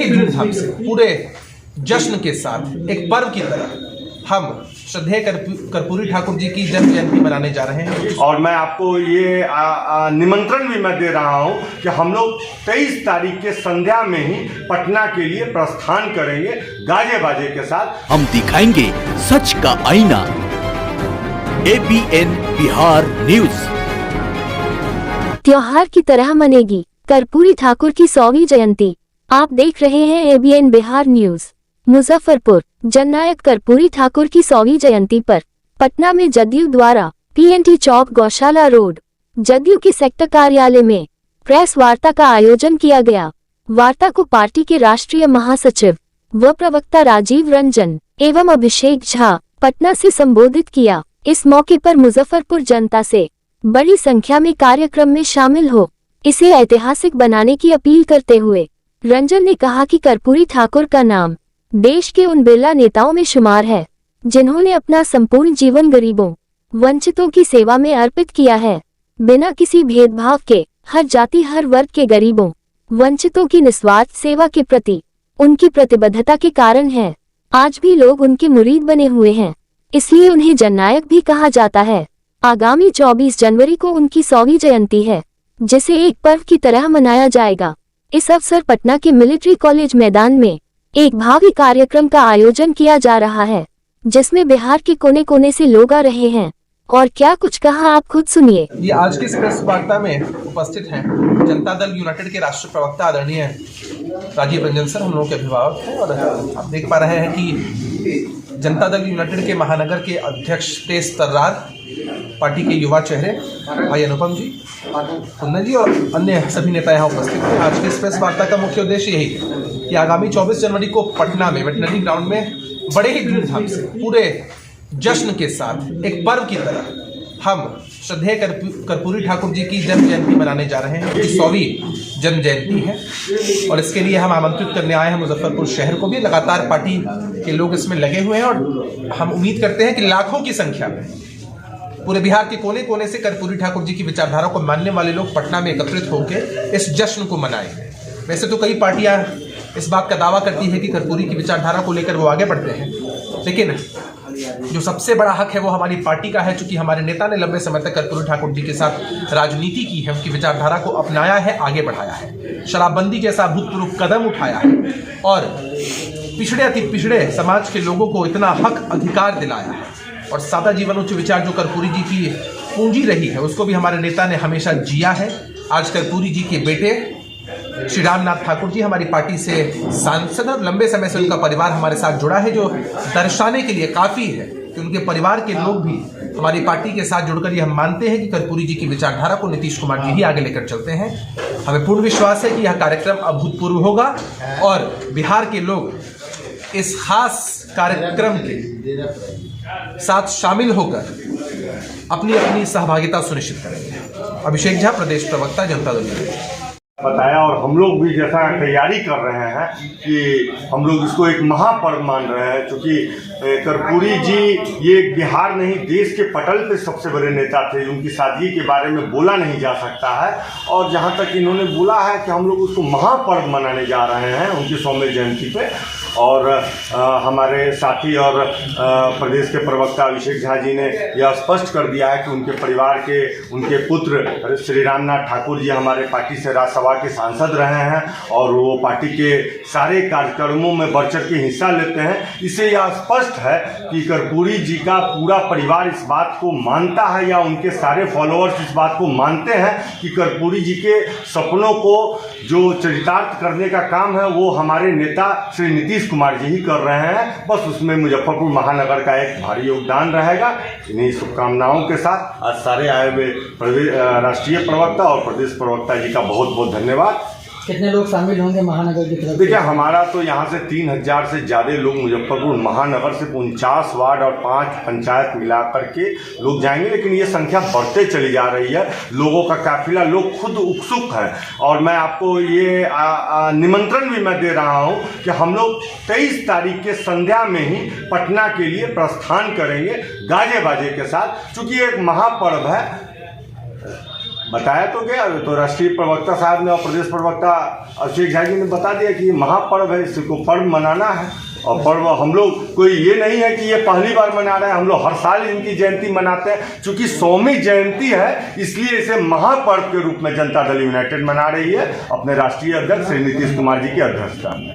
धूमधाम से पूरे जश्न के साथ एक पर्व की तरह हम श्रद्धेय कर्पूरी ठाकुर जी की जन्म जयंती मनाने जा रहे हैं। और मैं आपको ये निमंत्रण भी मैं दे रहा हूं कि हम लोग 23 तारीख के संध्या में ही पटना के लिए प्रस्थान करेंगे गाजे बाजे के साथ। हम दिखाएंगे सच का आईना। ABN Bihar news. त्योहार की तरह मनेगी कर्पूरी ठाकुर की 100वीं जयंती। आप देख रहे हैं ABN बिहार न्यूज। मुजफ्फरपुर जननायक कर्पूरी ठाकुर की 100वीं जयंती पर पटना में जदयू द्वारा PNT चौक गौशाला रोड जदयू के सेक्टर कार्यालय में प्रेस वार्ता का आयोजन किया गया। वार्ता को पार्टी के राष्ट्रीय महासचिव व प्रवक्ता राजीव रंजन एवं अभिषेक झा पटना से संबोधित किया। इस मौके पर मुजफ्फरपुर जनता से बड़ी संख्या में कार्यक्रम में शामिल हो इसे ऐतिहासिक बनाने की अपील करते हुए रंजन ने कहा कि कर्पूरी ठाकुर का नाम देश के उन बिरला नेताओं में शुमार है जिन्होंने अपना संपूर्ण जीवन गरीबों वंचितों की सेवा में अर्पित किया है। बिना किसी भेदभाव के हर जाति हर वर्ग के गरीबों वंचितों की निस्वार्थ सेवा के प्रति उनकी प्रतिबद्धता के कारण है आज भी लोग उनके मुरीद बने हुए हैं, इसलिए उन्हें जननायक भी कहा जाता है। आगामी 24 जनवरी को उनकी 100वीं जयंती है जिसे एक पर्व की तरह मनाया जाएगा। इस अवसर पटना के मिलिट्री कॉलेज मैदान में एक भव्य कार्यक्रम का आयोजन किया जा रहा है जिसमें बिहार के कोने कोने से लोग आ रहे हैं और क्या कुछ कहा आप खुद सुनिए। ये आज की प्रेस वार्ता में उपस्थित हैं जनता दल यूनाइटेड के राष्ट्रीय प्रवक्ता आदरणीय राजीव रंजन सर, हम लोगों के अभिभावक हैं। और आप देख पा रहे हैं कि जनता दल यूनाइटेड के महानगर के अध्यक्ष तेज तर्रार, पार्टी के युवा चेहरे भाई अनुपम जी, कुंदन जी और अन्य सभी नेता यहाँ उपस्थित हैं। आज की इस प्रेस वार्ता का मुख्य उद्देश्य यही है कि आगामी 24 जनवरी को पटना में वेटनरी ग्राउंड में बड़े ही धूमधाम से पूरे जश्न के साथ एक पर्व की तरह हम श्रद्धेय कर्पूरी ठाकुर जी की जन्म जयंती मनाने जा रहे हैं। 100वीं जन्म जयंती है और इसके लिए हम आमंत्रित करने आए हैं मुजफ्फरपुर शहर को भी। लगातार पार्टी के लोग इसमें लगे हुए हैं और हम उम्मीद करते हैं कि लाखों की संख्या में पूरे बिहार के कोने कोने से कर्पूरी ठाकुर जी की विचारधारा को मानने वाले लोग पटना में एकत्रित होकर इस जश्न को मनाएंगे। वैसे तो कई पार्टियां इस बात का दावा करती है कि कर्पूरी की विचारधारा को लेकर वो आगे बढ़ते हैं, लेकिन जो सबसे बड़ा हक है वो हमारी पार्टी का है। चूंकि हमारे नेता ने लंबे समय तक कर्पूरी ठाकुर जी के साथ राजनीति की है, उनकी विचारधारा को अपनाया है, आगे बढ़ाया है, शराबबंदी जैसा भूतपूर्व कदम उठाया है और पिछड़े अति पिछड़े समाज के लोगों को इतना हक अधिकार दिलाया है और सादा जीवन उच्च विचार जो कर्पूरी जी की पूंजी रही है उसको भी हमारे नेता ने हमेशा जिया है। आज कर्पूरी जी के बेटे श्री रामनाथ ठाकुर जी हमारी पार्टी से सांसद और लंबे समय से उनका परिवार हमारे साथ जुड़ा है, जो दर्शाने के लिए काफ़ी है कि उनके परिवार के लोग भी हमारी पार्टी के साथ जुड़कर ये हम मानते हैं कि कर्पूरी जी की विचारधारा को नीतीश कुमार जी ही आगे लेकर चलते हैं। हमें पूर्ण विश्वास है कि यह कार्यक्रम अभूतपूर्व होगा और बिहार के लोग इस खास कार्यक्रम के साथ शामिल होकर अपनी अपनी सहभागिता सुनिश्चित करेंगे। अभिषेक झा, प्रदेश प्रवक्ता, जनता दल बताया। और हम लोग भी जैसा तैयारी कर रहे हैं कि हम लोग इसको एक महापर्व मान रहे हैं, क्योंकि कर्पूरी जी ये बिहार नहीं देश के पटल पे सबसे बड़े नेता थे। उनकी सादगी के बारे में बोला नहीं जा सकता है और जहाँ तक इन्होंने बोला है कि हम लोग उसको महापर्व मनाने जा रहे हैं उनकी 100वीं जयंती पे। और हमारे साथी और प्रदेश के प्रवक्ता अभिषेक झा जी ने यह स्पष्ट कर दिया है कि उनके परिवार के उनके पुत्र श्री रामनाथ ठाकुर जी हमारे पार्टी से राज्यसभा के सांसद रहे हैं और वो पार्टी के सारे कार्यक्रमों में बढ़ चढ़ के हिस्सा लेते हैं। इससे यह स्पष्ट है कि कर्पूरी जी का पूरा परिवार इस बात को मानता है या उनके सारे फॉलोअर्स इस बात को मानते हैं कि कर्पूरी जी के सपनों को जो चरितार्थ करने का काम है वो हमारे नेता श्री नीतीश कुमार जी ही कर रहे हैं। बस उसमें मुजफ्फरपुर महानगर का एक भारी योगदान रहेगा। इन्हीं शुभकामनाओं के साथ आज सारे आए हुए राष्ट्रीय प्रवक्ता और प्रदेश प्रवक्ता जी का बहुत बहुत धन्यवाद। कितने लोग शामिल होंगे महानगर की तरफ? देखिए, हमारा तो यहाँ से 3000 से ज़्यादा लोग मुजफ्फरपुर महानगर से 49 वार्ड और 5 पंचायत मिला करके लोग जाएंगे, लेकिन ये संख्या बढ़ते चली जा रही है। लोगों का काफिला, लोग खुद उत्सुक हैं और मैं आपको ये निमंत्रण भी मैं दे रहा हूँ कि हम लोग 23 तारीख के संध्या में ही पटना के लिए प्रस्थान करेंगे गाजे बाजे के साथ, चूँकि एक महापर्व है। बताया तो गया, तो राष्ट्रीय प्रवक्ता साहब ने और प्रदेश प्रवक्ता अभिषेक झा जी ने बता दिया कि ये महापर्व है, इसको पर्व मनाना है। और पर्व हम लोग कोई ये नहीं है कि ये पहली बार मना रहे हैं, हम लोग हर साल इनकी जयंती मनाते हैं। चूंकि 100वीं जयंती है इसलिए इसे महापर्व के रूप में जनता दल यूनाइटेड मना रही है अपने राष्ट्रीय अध्यक्ष श्री नीतीश कुमार जी की अध्यक्षता में।